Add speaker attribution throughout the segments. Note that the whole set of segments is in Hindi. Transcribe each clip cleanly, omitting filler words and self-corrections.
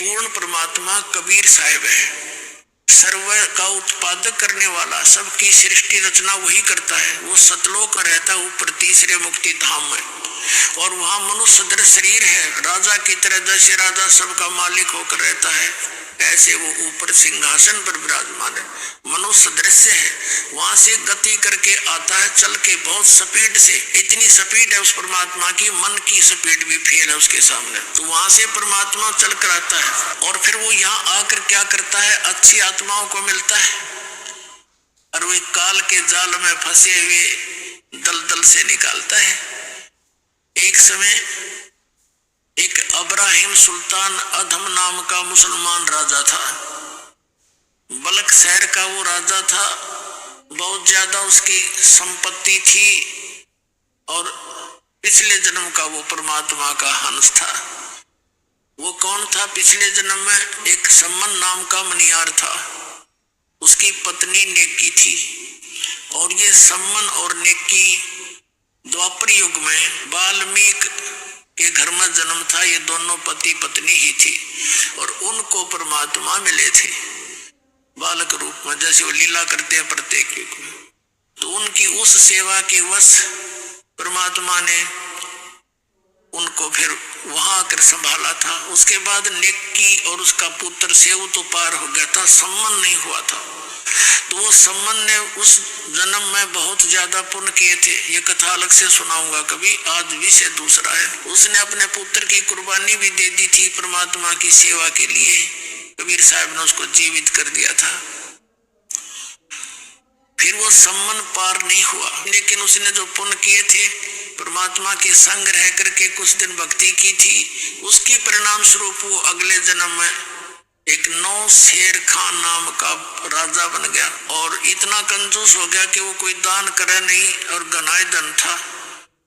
Speaker 1: पूर्ण परमात्मा कबीर साहिब है। सर्व का उत्पादक करने वाला, सबकी सृष्टि रचना वही करता है। वो सतलोक में रहता है, ऊपर तीसरे मुक्ति धाम में, और वहां मनुष्य सदृश शरीर है। राजा की तरह जैसे राजा सबका मालिक होकर रहता है, ऐसे वो ऊपर सिंहासन पर विराजमान है, मनुष्य दृश्य है। वहां से गति करके आता है, चल के बहुत स्पीड से। इतनी स्पीड है उस परमात्मा की, मन की स्पीड भी फेल है उसके सामने। तो वहां से परमात्मा चल कर आता है, और फिर वो यहाँ आकर क्या करता है, अच्छी आत्माओं को मिलता है, और वो काल के जाल में फंसे हुए दलदल से निकालता है। एक समय एक अब्राहिम सुल्तान अधम नाम का मुसलमान राजा था। बलक शहर का वो राजा था। बहुत ज्यादा उसकी संपत्ति थी, और पिछले जन्म का वो परमात्मा का हंस था। वो कौन था? पिछले जन्म में एक सम्मन नाम का मनियार था, उसकी पत्नी नेकी थी। और ये सम्मन और नेकी द्वापर युग में वाल्मीकि के घर में जन्म था। ये दोनों पति पत्नी ही थी, और उनको परमात्मा मिले थे बालक रूप में, जैसे वो लीला करते हैं प्रत्येक युग में। तो उनकी उस सेवा के वश परमात्मा ने उनको फिर वहां आकर संभाला था। उसके बाद नेकी और उसका पुत्र सेव तो पार हो गया था, सम्मन नहीं हुआ था। तो वो सम्मन ने उस जन्म में बहुत ज्यादा पुण्य किए थे। ये कथा अलग से सुनाऊंगा कभी, आज विषय दूसरा है। उसने अपने पुत्र की कुर्बानी भी दे दी थी परमात्मा की सेवा के लिए। कबीर साहब ने उसको जीवित कर दिया था। फिर वो सम्मन पार नहीं हुआ, लेकिन उसने जो पुण्य किए थे, परमात्मा के संग रह करके कुछ दिन भक्ति की थी, उसके परिणाम स्वरूप वो अगले जन्म में एक नौ शेर खान नाम का राजा बन गया। और इतना कंजूस हो गया कि वो कोई दान करे नहीं, और घनाय धन था।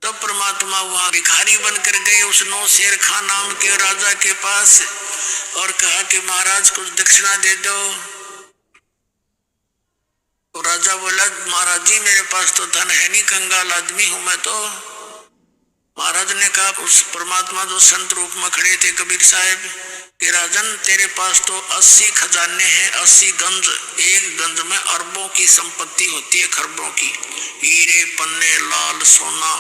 Speaker 1: तब परमात्मा वहां भिखारी बनकर गए उस नौ शेर खान नाम के राजा के पास, और कहा कि महाराज कुछ दक्षिणा दे दो। तो राजा बोला, महाराज जी मेरे पास तो धन है नहीं, कंगाल आदमी हूं मैं तो। महाराज ने कहा, उस परमात्मा जो संत रूप में खड़े थे कबीर साहब, कि राजन तेरे पास तो 80 खजाने हैं, 80 गंज। एक गंज में अरबों की संपत्ति होती है, खरबों की, हीरे पन्ने लाल सोना,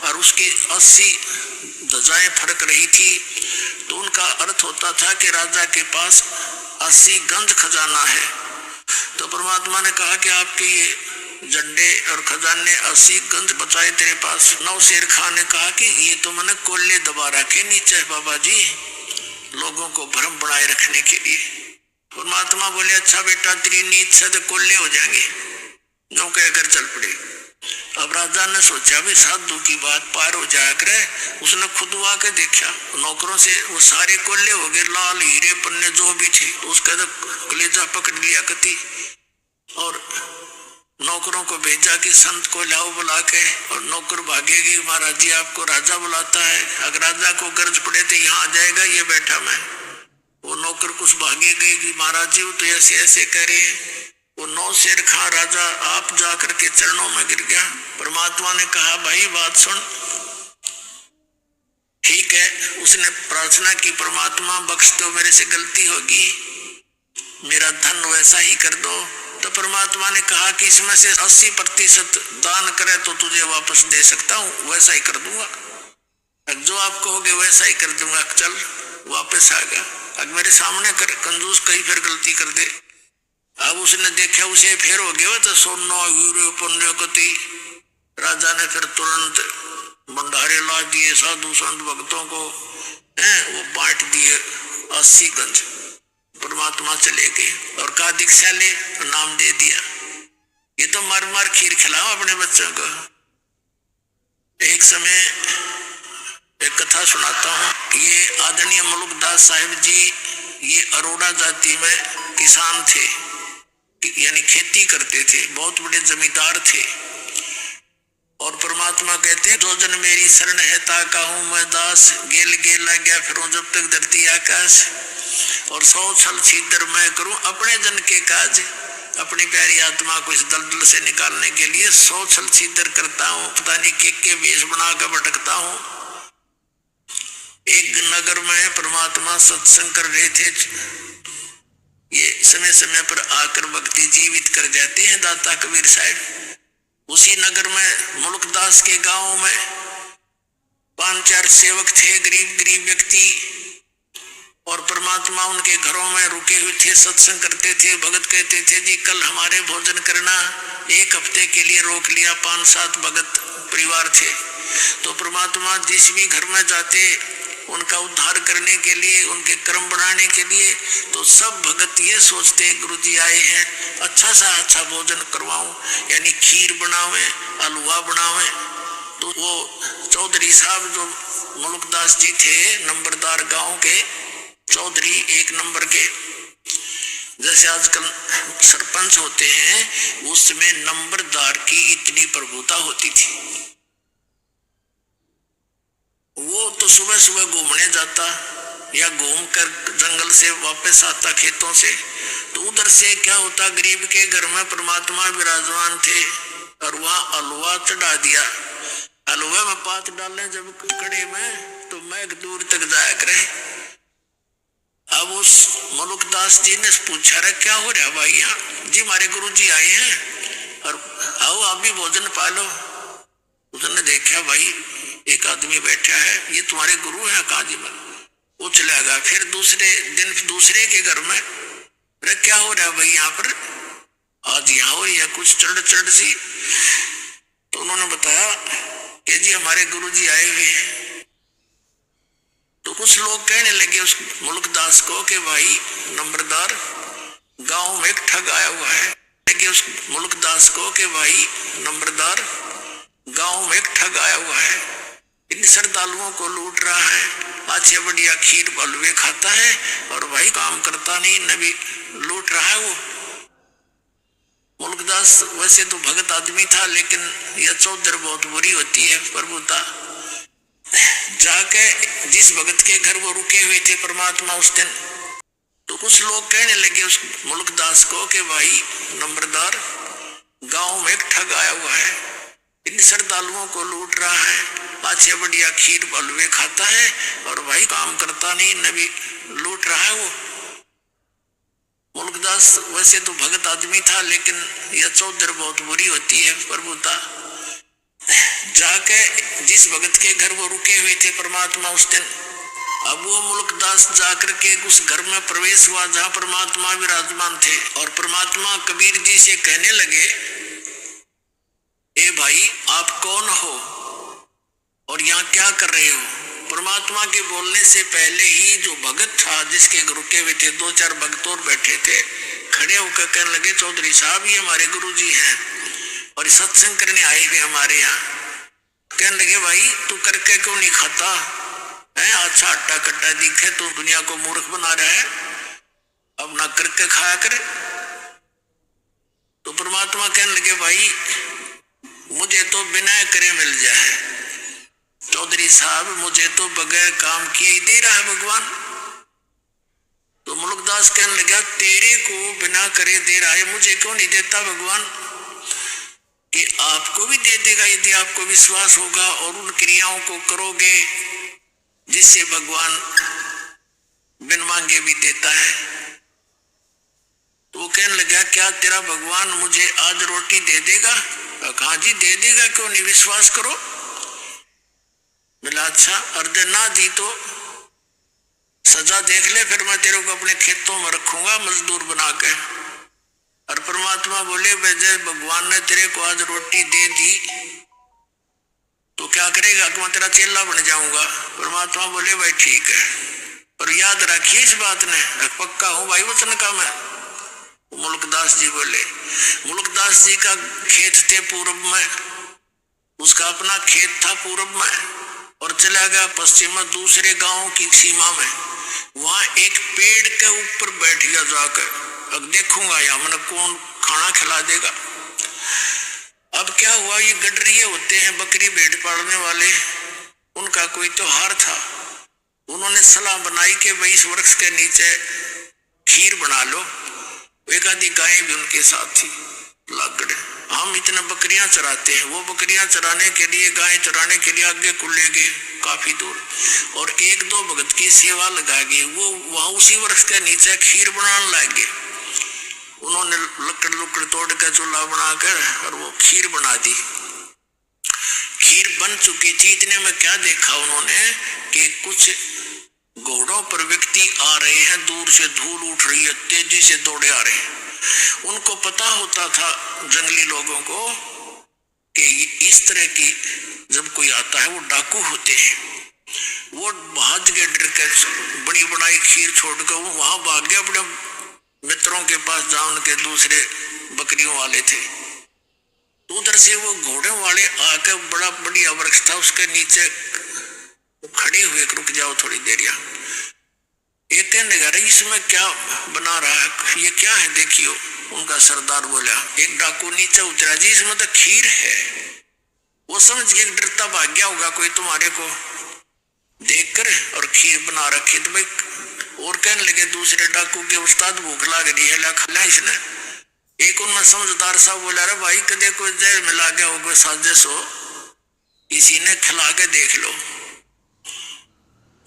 Speaker 1: और उसकी 80 ध्वजाएं फड़क रही थी। तो उनका अर्थ होता था कि राजा के पास 80 गंज खजाना है। तो परमात्मा ने कहा कि आपके ये झंडे और खजाने 80 गंज बचाए तेरे पास। नौ शेर खान ने कहा कि ये तो मैंने कोल्ले दबा रखे नीचे बाबा जी, लोगों को भ्रम बनाए रखने के लिए। परमात्मा बोले, अच्छा बेटा तेरी नींद से तो कोल्ले हो जाएंगे, जो कहकर चल पड़े। अब राजा ने सोचा भी साधु की बात पार हो जाया करे। उसने खुद आके देखा, नौकरों से वो सारे कोल्ले हो गए, लाल हीरे पन्ने जो भी थे। उसका तो कलेजा पकड़ लिया कति, और नौकरों को भेजा कि संत को लाओ बुला के। और नौकर भागेगी, महाराज जी आपको राजा बुलाता है। अगर राजा को गर्ज पड़े तो यहाँ आ जाएगा, ये बैठा मैं। वो नौकर कुछ भागे गए कि महाराज जी वो तो ऐसे ऐसे कह रहे हैं। वो नौ शेर खान राजा आप जा करके चरणों में गिर गया। परमात्मा ने कहा, भाई बात सुन, ठीक है। उसने प्रार्थना की, परमात्मा बख्श दो, मेरे से गलती होगी, मेरा धन वैसा ही कर दो। तो परमात्मा ने कहा कि इसमें से 80% दान करे तो तुझे वापस दे सकता हूँ, वैसा ही कर दूंगा। जो आप कहोगे वैसा ही कर दूंगा, चल वापस आ गया। अब मेरे सामने कर, कंजूस कहीं फिर गलती कर दे। अब उसने देखा उसे फिर हो गया तो सोना हीरे पन्ने कति। राजा ने फिर तुरंत भंडारे ला दिए साधु संत भक्तों को, वो बांट दिए 80 गंज। परमात्मा चले गए और कहा दीक्षा ले, नाम दे दिया। ये तो मार मार खीर खिलाओ अपने बच्चों को। एक समय एक कथा सुनाता हूँ। ये आदरणीय मुलुकदास साहिब जी, ये अरोड़ा जाति में किसान थे, यानी खेती करते थे, बहुत बड़े जमींदार थे। और परमात्मा कहते हैं, जो जन मेरी शरण है ताका हूं मैं दास, गेल गेल आ गया फिर जब तक धरती आकाश। और 100 छल छिद्र मैं करूं अपने जन के काज। अपनी प्यारी आत्मा को इस दलदल से निकालने के लिए 100 छल छिद्र करता हूं, पता नहीं के वेश बना कर भटकता हूं। एक नगर में परमात्मा सत्संग कर रहे थे। ये समय समय पर आकर भक्ति जीवित कर जाते हैं दाता कबीर साहब। उसी नगर में मुल्कदास के गांव में 5-4 सेवक थे, गरीब गरीब व्यक्ति, और परमात्मा उनके घरों में रुके हुए थे, सत्संग करते थे। भगत कहते थे जी कल हमारे भोजन करना, एक हफ्ते के लिए रोक लिया। 5-7 भगत परिवार थे। तो परमात्मा जिस भी घर में जाते उनका उद्धार करने के लिए, उनके कर्म बढ़ाने के लिए, तो सब भगत ये सोचते गुरुजी आए हैं, अच्छा सा अच्छा भोजन करवाऊं, यानी खीर बनावे, हलवा बनावे। तो वो चौधरी साहब जो मुल्कदास जी थे, नंबरदार गांव के चौधरी 1 नंबर के, जैसे आजकल सरपंच होते हैं, उसमें नंबरदार की इतनी प्रभुता होती थी। वो तो सुबह सुबह घूमने जाता या घूमकर जंगल से वापस आता खेतों से, तो उधर से क्या होता, गरीब के घर में परमात्मा विराजमान थे और वहां हलवा चढ़ा दिया। हलवे में पात डालने जब कड़े में, तो मैघ दूर तक जाया करे। अब उस मुल्कदास जी ने पूछा, रे क्या हो रहा भाई यहाँ? जी हमारे गुरु जी आए हैं और आओ आप भी भोजन पालो। उसने देखा भाई एक आदमी बैठा है, ये तुम्हारे गुरु है? कहा जी मैं। वो चला गया। फिर दूसरे दिन दूसरे के घर में, रे क्या हो रहा भाई यहाँ पर? आज यहाँ हो या कुछ चढ़ चढ़ सी। तो उन्होंने बताया कि जी हमारे गुरु जी आए हुए हैं। तो कुछ लोग कहने लगे उस मुल्कदास को कि भाई नंबरदार गांव में एक ठग आया हुआ है। कि उस मुल्कदास को कि भाई नंबरदार गांव में एक ठग आया हुआ है, इन श्रद्धालुओं को लूट रहा है, अच्छे बढ़िया खीर हलवे खाता है और भाई काम करता नहीं, नबी लूट रहा है। वो मुल्कदास वैसे तो भगत आदमी था, लेकिन यह चौधर बहुत बुरी होती है प्रभुता। जाके जिस भगत के घर वो रुके हुए थे परमात्मा उस दिन, तो कुछ लोग कहने लगे उस मुल्कदास को कि भाई नंबरदार गांव में एक ठग आया हुआ है, इन श्रद्धालुओं को लूट रहा है, अच्छे बढ़िया खीर हलवे खाता है और भाई काम करता नहीं, नबी लूट रहा है। वो मुल्कदास वैसे तो भगत आदमी था, लेकिन यह चौधर बहुत बुरी होती है प्रभुता। जाके जिस भगत के घर वो रुके हुए थे परमात्मा उस दिन, अब वो मुल्कदास जाकर के उस घर में प्रवेश हुआ जहां परमात्मा विराजमान थे, और परमात्मा कबीर जी से कहने लगे, ए भाई आप कौन हो और यहाँ क्या कर रहे हो? परमात्मा के बोलने से पहले ही जो भगत था जिसके रुके हुए थे, 2-4 भक्त और बैठे थे, खड़े होकर कहने लगे, चौधरी साहब ये हमारे गुरु जी हैं और सत्संग करने आए हुए हमारे यहाँ। कहने लगे, भाई तू करके क्यों नहीं खाता है? अच्छा अट्टा कट्टा दिखे तो दुनिया को मूर्ख बना रहा है, अब ना करके खाया करे। तो परमात्मा कहने लगे, भाई मुझे तो बिना करे मिल जाए, चौधरी साहब मुझे तो बगैर काम किए ही दे रहा है भगवान। तो मुल्कदास कहने लगा, तेरे को बिना करे दे रहा है, मुझे क्यों नहीं देता भगवान? कि आपको भी दे देगा यदि आपको विश्वास होगा और उन क्रियाओं को करोगे जिससे भगवान बिन मांगे भी देता है। तो वो कहने लगा, क्या तेरा भगवान मुझे आज रोटी दे देगा? कहा जी दे देगा, क्यों नहीं, विश्वास करो। बोला अच्छा, अर्धे ना दी तो सजा देख ले, फिर मैं तेरे को अपने खेतों में रखूंगा मजदूर बना के। और परमात्मा बोले, जय भगवान ने तेरे को आज रोटी दे दी तो क्या करेगा? कि मैं तेरा चेला बन जाऊंगा। परमात्मा बोले, भाई ठीक है, पर याद रखिए इस बात ने, पक्का हूं भाई वचन का मैं। मुल्कदास जी बोले, मुल्कदास जी का खेत थे पूर्व में, उसका अपना खेत था पूर्व में, और चला गया पश्चिम में दूसरे गांव की सीमा में। वहां एक पेड़ के ऊपर बैठ गया जाकर, अब देखूंगा या मैंने कौन खाना खिला देगा। अब क्या हुआ, ये गडरिये होते हैं बकरी भेड़ पालने वाले, उनका कोई त्योहार था। उन्होंने सलाह बनाई कि भाई इस वृक्ष के नीचे खीर बना लो। एक आधी गाय भी उनके साथ थी लागड़े। हम इतना बकरियां चराते हैं, वो बकरियां चराने के लिए, गाय चराने के लिए आगे को ले गए। काफी दूर, और एक दो भगत की सेवा लगा के वो वहां उसी वृक्ष के नीचे खीर बनाने लगे। उन्होंने लकड़ लुकड़ तोड़ कर चूल्हा बनाकर और वो खीर बना दी। खीर बन चुकी थी, इतने में क्या देखा उन्होंने कि कुछ घोड़ों पर व्यक्ति आ रहे हैं, दूर से धूल उठ रही है, तेजी से दौड़े आ रहे हैं। उनको पता होता था जंगली लोगों को कि इस तरह की जब कोई आता है वो डाकू होते हैं। वो भाग के डर कर बड़ी बनाई खीर छोड़कर वो वहां भाग गया अपने मित्रों के पास, जहां उनके दूसरे बकरियों वाले थे। उधर से वो घोड़े वाले आकर, बड़ा बढ़िया वृक्ष था उसके नीचे खड़े हुए, रुक जाओ थोड़ी देर। एक कहने लगा इसमें क्या बना रहा है, ये क्या है देखियो। उनका सरदार बोला, एक डाकू नीचे उतरा जी, इसमें तो खीर है। वो समझ के डरता भाग गया होगा कोई तुम्हारे को देखकर, और खीर बना रखी। तो भाई और कहने लगे दूसरे डाकू के, उस्ताद भूख लग रही है, ला खा इसने। एक उनमें समझदार सा बोला, अरे भाई कदे कोई जहर मिला गया होगा, साजिश हो, इसी ने खिला के देख लो।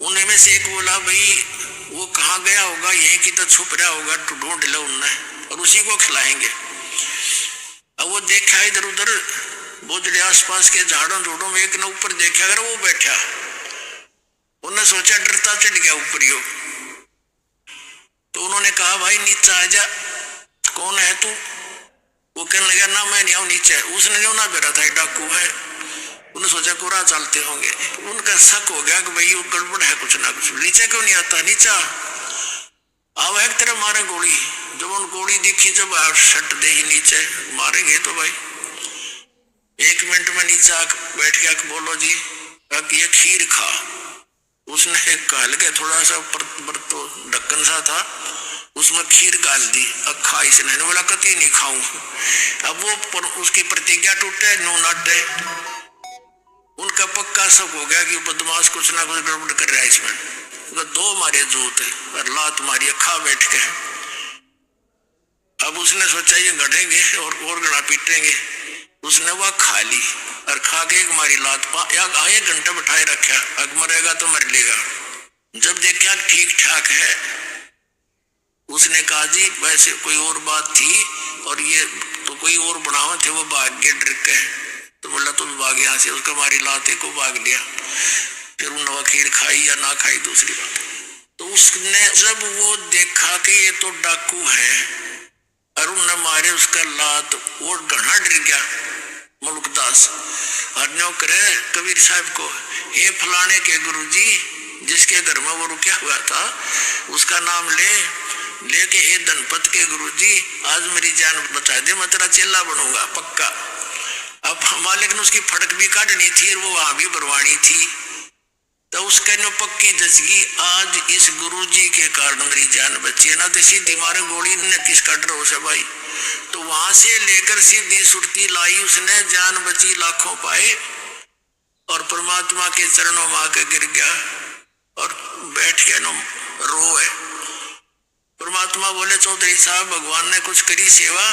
Speaker 1: उन्हीं में से एक बोला, भाई वो कहाँ गया होगा, यहीं की तो छुप रहा होगा, ढूंढ लो उनने और उसी को खिलाएंगे। अब वो देखा इधर उधर बोझड़े आसपास के झाड़ों झोड़ों में, एक ने ऊपर देखा, अगर वो बैठा, उन्होंने सोचा डरता चढ़ गया ऊपर ही। तो उन्होंने कहा, भाई नीचे आ जा, कौन है तू? वो कहने लगा, ना मैं नहीं आऊं नीचे। उसने जो ना बेरा था डाकू है, उन्होंने सोचा कोरा चलते होंगे। उनका शक हो गया कि भाई वो गड़बड़ है, कुछ ना कुछ। नीचे क्यों नहीं आता? नीचे आओ, एक तरह मारे गोली। जब उन गोली दिखी, जब शट दे ही नीचे मारेंगे तो भाई 1 मिनट में नीचे आके बैठ गया। बोलो जी, ये खीर खा। उसने काल के थोड़ा सा तो ढक्कन सा था, उसमें खीर गाल दी, खा। इसने बोला कति नहीं खाऊं। अब वो उसकी प्रतिज्ञा टूटे, नो नाटे। उनका पक्का सब हो गया कि बदमाश कुछ ना कुछ गड़बड़ कर रहा है इसमें। 2 मारे जूत और लात मारी, खा बैठ के। अब उसने सोचा ये गढ़ेंगे और गड़ा पीटेंगे। उसने वह खा ली और खा के एक मारी लात, 1 घंटा बैठाए रखा, अग मरेगा तो मर लेगा। जब देखा ठीक ठाक है, उसने कहा जी वैसे कोई और बात थी और ये तो कोई और बनावा थे, वो भाग गए डर के। तो बोला तो भाग यहाँ से, उसका मारी लाते को भाग लिया। फिर उन्होंने खीर खाई या ना खाई दूसरी बात। तो उसने जब वो देखा कि ये तो डाकू है और उन्होंने मारे उसका लात, वो घना डर गया मुल्कदास। और न्यो करे कबीर साहब को, हे फलाने के गुरुजी, जिसके घर में वो रुका हुआ था, उसका नाम लेके हे धनपत के गुरुजी, आज मेरी जान बचा दे, मैं तेरा चेला बनूंगा पक्का। अब मालिक ने उसकी फटक भी काटनी थी और वो वहां भी बरवानी थी। तो उसके नो पक्की जचगी, आज इस गुरुजी के कारण मेरी जान बची है, ना तो सीधी मारे गोली ने किसका डर हो से भाई। तो वहां से लेकर सीधी सुरती लाई, उसने जान बची, लाखों पाए और परमात्मा के चरणों में आके गिर गया और बैठ के नो रोए। परमात्मा बोले, चौधरी साहब भगवान ने कुछ करी सेवा?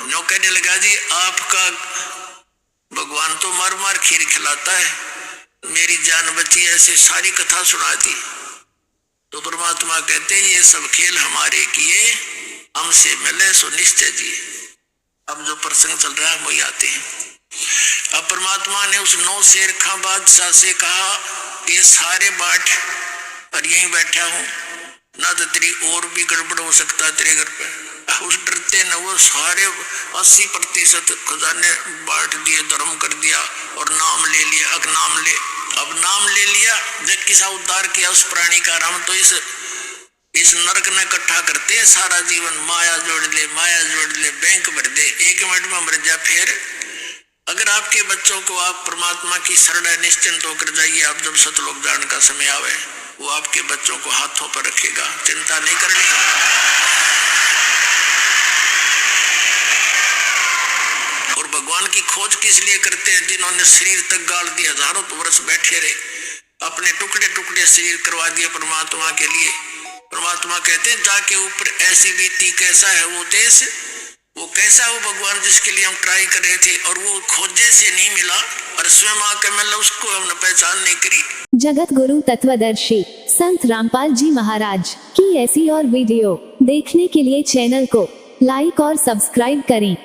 Speaker 1: नो कहने लगा, जी आपका भगवान तो मार मार खीर खिलाता है, मेरी जान बची, ऐसे सारी कथा सुना दी। तो परमात्मा कहते हैं, ये सब खेल हमारे किए, हमसे मिले सो निश्चय जी। अब जो प्रसंग चल रहा है वही आते हैं। अब परमात्मा ने उस 9 शेर खां बादशाह से कहा, ये सारे बाट और यहीं बैठा हूं, ना तो तेरी और भी गड़बड़ हो सकता है तेरे घर पे। उस डरते न वो सारे 80% खजाने बांट दिए, धर्म कर दिया और नाम ले लिया। अब नाम ले लिया, जब किसा उद्धार किया उस प्राणी का। हम तो इस नरक ने इकट्ठा करते हैं सारा जीवन, माया जोड़ ले, बैंक भर दे, 1 मिनट में मर जा। फिर अगर आपके बच्चों को आप परमात्मा की शरण निश्चिंत होकर जाइए, आप जब सतलोक जाने का समय आवे, वो आपके बच्चों को हाथों पर रखेगा, चिंता नहीं करनी। और भगवान की खोज किस लिए करते हैं? जिन्होंने शरीर तक गाल दिया, हजारों वर्ष बैठे रहे, अपने टुकड़े टुकड़े शरीर करवा दिए परमात्मा के लिए। परमात्मा कहते हैं, जाके ऊपर ऐसी बीती कैसा है वो देश, वो कैसा वो भगवान जिसके लिए हम ट्राई कर रहे थे और वो खोजे से नहीं मिला और स्वयं आके मिला, उसको हमने पहचान नहीं करी।
Speaker 2: जगत गुरु तत्वदर्शी संत रामपाल जी महाराज की ऐसी और वीडियो देखने के लिए चैनल को लाइक और सब्सक्राइब करें।